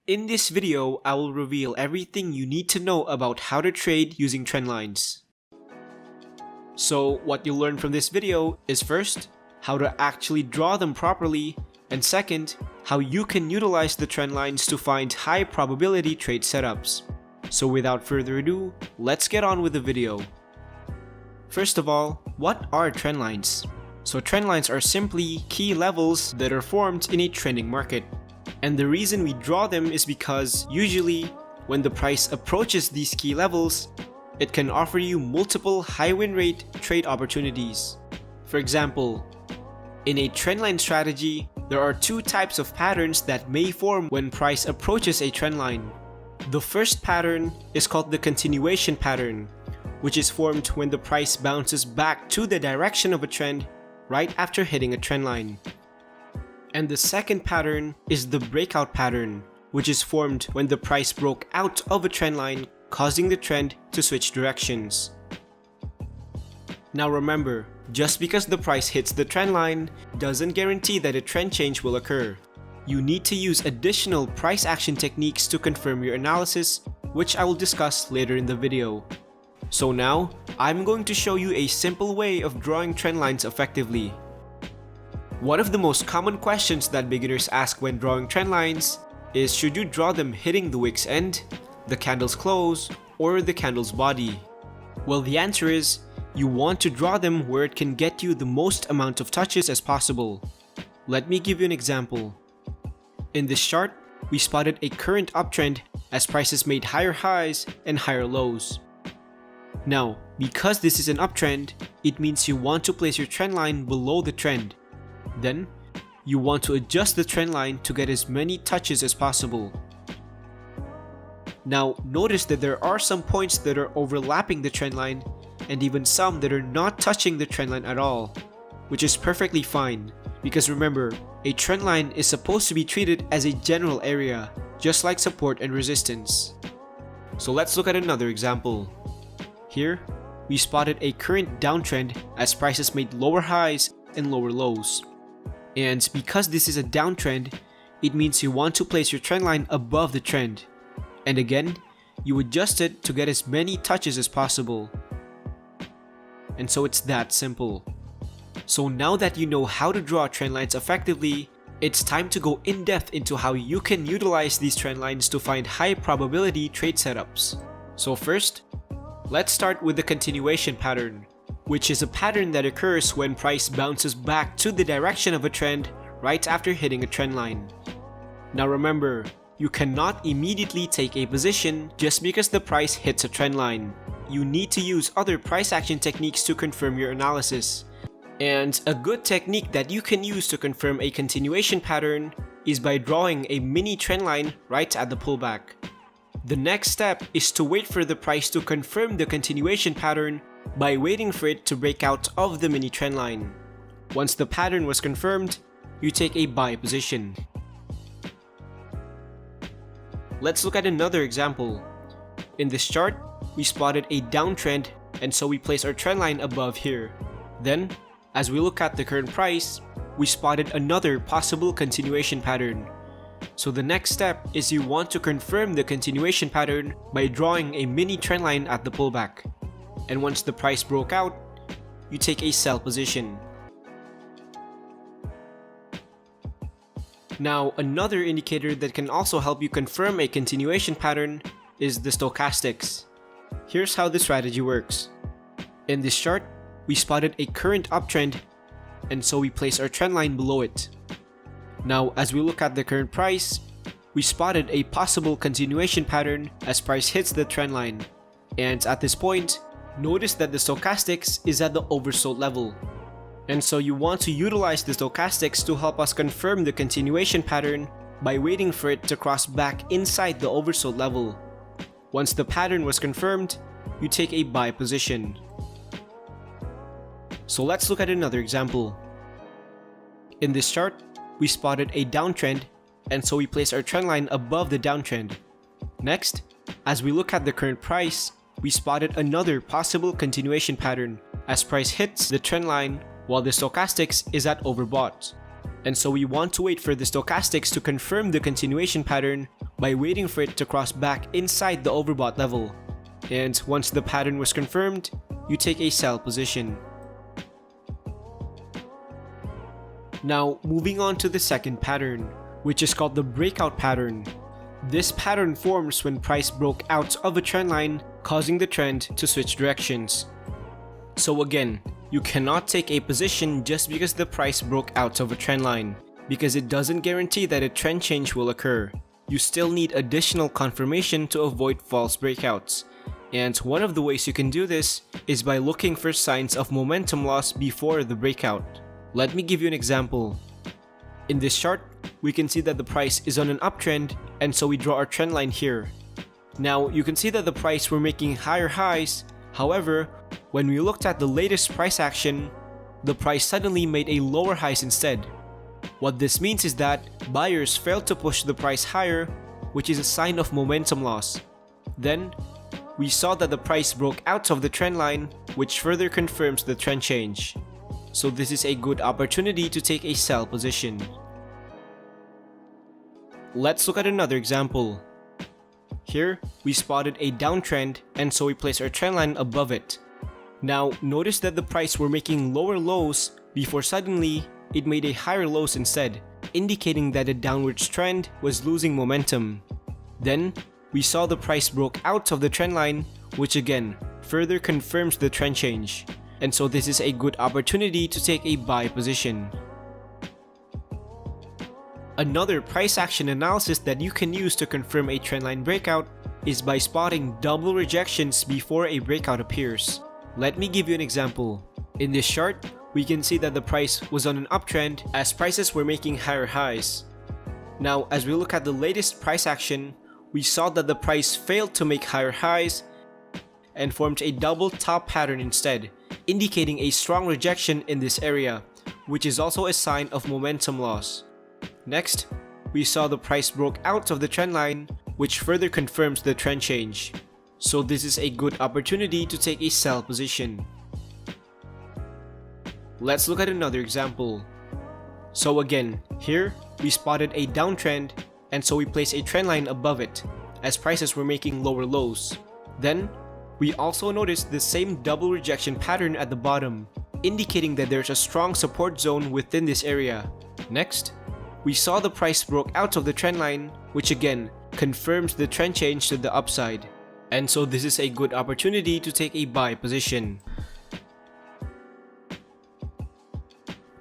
In this video, I will reveal everything you need to know about how to trade using Trendlines. So what you'll learn from this video is first, how to actually draw them properly, and second, how you can utilize the Trendlines to find high probability trade setups. So without further ado, let's get on with the video. First of all, what are Trendlines? So Trendlines are simply key levels that are formed in a trending market. And the reason we draw them is because usually when the price approaches these key levels, it can offer you multiple high win rate trade opportunities. For example, in a trendline strategy, there are two types of patterns that may form when price approaches a trendline. The first pattern is called the continuation pattern, which is formed when the price bounces back to the direction of a trend right after hitting a trendline. And the second pattern is the breakout pattern, which is formed when the price broke out of a trend line, causing the trend to switch directions. Now remember, just because the price hits the trend line doesn't guarantee that a trend change will occur. You need to use additional price action techniques to confirm your analysis, which I will discuss later in the video. So now, I'm going to show you a simple way of drawing trend lines effectively. One of the most common questions that beginners ask when drawing trend lines is, should you draw them hitting the wick's end, the candle's close, or the candle's body? Well, the answer is, you want to draw them where it can get you the most amount of touches as possible. Let me give you an example. In this chart, we spotted a current uptrend as prices made higher highs and higher lows. Now, because this is an uptrend, it means you want to place your trend line below the trend. Then, you want to adjust the trend line to get as many touches as possible. Now, notice that there are some points that are overlapping the trend line and even some that are not touching the trend line at all, which is perfectly fine because remember, a trend line is supposed to be treated as a general area, just like support and resistance. So let's look at another example. Here, we spotted a current downtrend as prices made lower highs and lower lows. And because this is a downtrend, it means you want to place your trend line above the trend. And again, you adjust it to get as many touches as possible. And so it's that simple. So now that you know how to draw trend lines effectively, it's time to go in depth into how you can utilize these trend lines to find high probability trade setups. So first, let's start with the continuation pattern, which is a pattern that occurs when price bounces back to the direction of a trend right after hitting a trend line. Now remember, you cannot immediately take a position just because the price hits a trend line. You need to use other price action techniques to confirm your analysis. And a good technique that you can use to confirm a continuation pattern is by drawing a mini trend line right at the pullback. The next step is to wait for the price to confirm the continuation pattern by waiting for it to break out of the mini trend line. Once the pattern was confirmed, you take a buy position. Let's look at another example. In this chart, we spotted a downtrend and so we place our trend line above here. Then, as we look at the current price, we spotted another possible continuation pattern. So the next step is you want to confirm the continuation pattern by drawing a mini trend line at the pullback. And once the price broke out, you take a sell position. Now, another indicator that can also help you confirm a continuation pattern is the stochastics. Here's how the strategy works. In this chart, we spotted a current uptrend and so we place our trend line below it. Now, as we look at the current price, we spotted a possible continuation pattern as price hits the trend line. And at this point, notice that the stochastics is at the oversold level. And so you want to utilize the stochastics to help us confirm the continuation pattern by waiting for it to cross back inside the oversold level. Once the pattern was confirmed, you take a buy position. So let's look at another example. In this chart, we spotted a downtrend and so we place our trend line above the downtrend. Next, as we look at the current price, we spotted another possible continuation pattern as price hits the trend line while the stochastics is at overbought. And so we want to wait for the stochastics to confirm the continuation pattern by waiting for it to cross back inside the overbought level. And once the pattern was confirmed, you take a sell position. Now, moving on to the second pattern, which is called the breakout pattern. This pattern forms when price broke out of a trend line, causing the trend to switch directions. So again, you cannot take a position just because the price broke out of a trend line, because it doesn't guarantee that a trend change will occur. You still need additional confirmation to avoid false breakouts. And one of the ways you can do this is by looking for signs of momentum loss before the breakout. Let me give you an example. In this chart, we can see that the price is on an uptrend, and so we draw our trend line here. Now, you can see that the price were making higher highs. However, when we looked at the latest price action, the price suddenly made a lower highs instead. What this means is that buyers failed to push the price higher, which is a sign of momentum loss. Then, we saw that the price broke out of the trend line, which further confirms the trend change. So this is a good opportunity to take a sell position. Let's look at another example. Here, we spotted a downtrend, and so we place our trend line above it. Now, notice that the price were making lower lows before suddenly it made a higher lows instead, indicating that the downwards trend was losing momentum. Then, we saw the price broke out of the trend line, which again further confirms the trend change. And so this is a good opportunity to take a buy position. Another price action analysis that you can use to confirm a trendline breakout is by spotting double rejections before a breakout appears. Let me give you an example. In this chart, we can see that the price was on an uptrend as prices were making higher highs. Now, as we look at the latest price action, we saw that the price failed to make higher highs and formed a double top pattern instead, indicating a strong rejection in this area, which is also a sign of momentum loss. Next, we saw the price broke out of the trend line, which further confirms the trend change. So this is a good opportunity to take a sell position. Let's look at another example. So again, here we spotted a downtrend, and so we place a trend line above it, as prices were making lower lows. Then, we also noticed the same double rejection pattern at the bottom, indicating that there's a strong support zone within this area. Next, we saw the price broke out of the trend line, which again confirms the trend change to the upside. And so this is a good opportunity to take a buy position.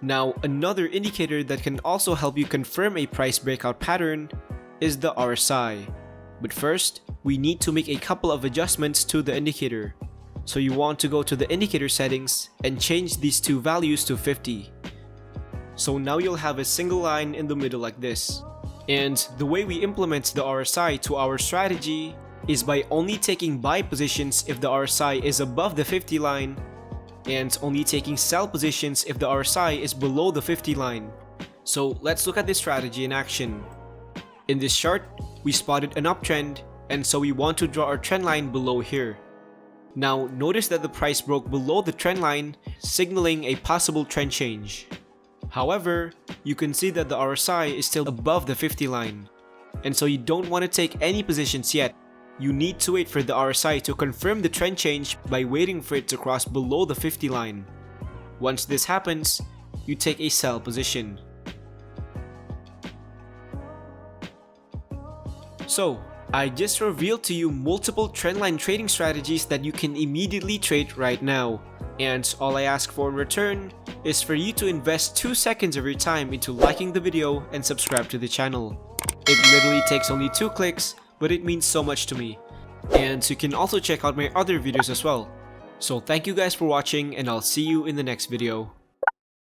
Now, another indicator that can also help you confirm a price breakout pattern is the RSI. But first, we need to make a couple of adjustments to the indicator. So you want to go to the indicator settings and change these two values to 50. So now you'll have a single line in the middle like this. And the way we implement the RSI to our strategy is by only taking buy positions if the RSI is above the 50 line, and only taking sell positions if the RSI is below the 50 line. So let's look at this strategy in action. In this chart, we spotted an uptrend, and so we want to draw our trend line below here. Now notice that the price broke below the trend line, signaling a possible trend change. However, you can see that the RSI is still above the 50 line, and so you don't want to take any positions yet. You need to wait for the RSI to confirm the trend change by waiting for it to cross below the 50 line. Once this happens, you take a sell position. So, I just revealed to you multiple trendline trading strategies that you can immediately trade right now. And all I ask for in return is for you to invest 2 seconds of your time into liking the video and subscribe to the channel. It literally takes only 2 clicks, but it means so much to me. And you can also check out my other videos as well. So thank you guys for watching, and I'll see you in the next video.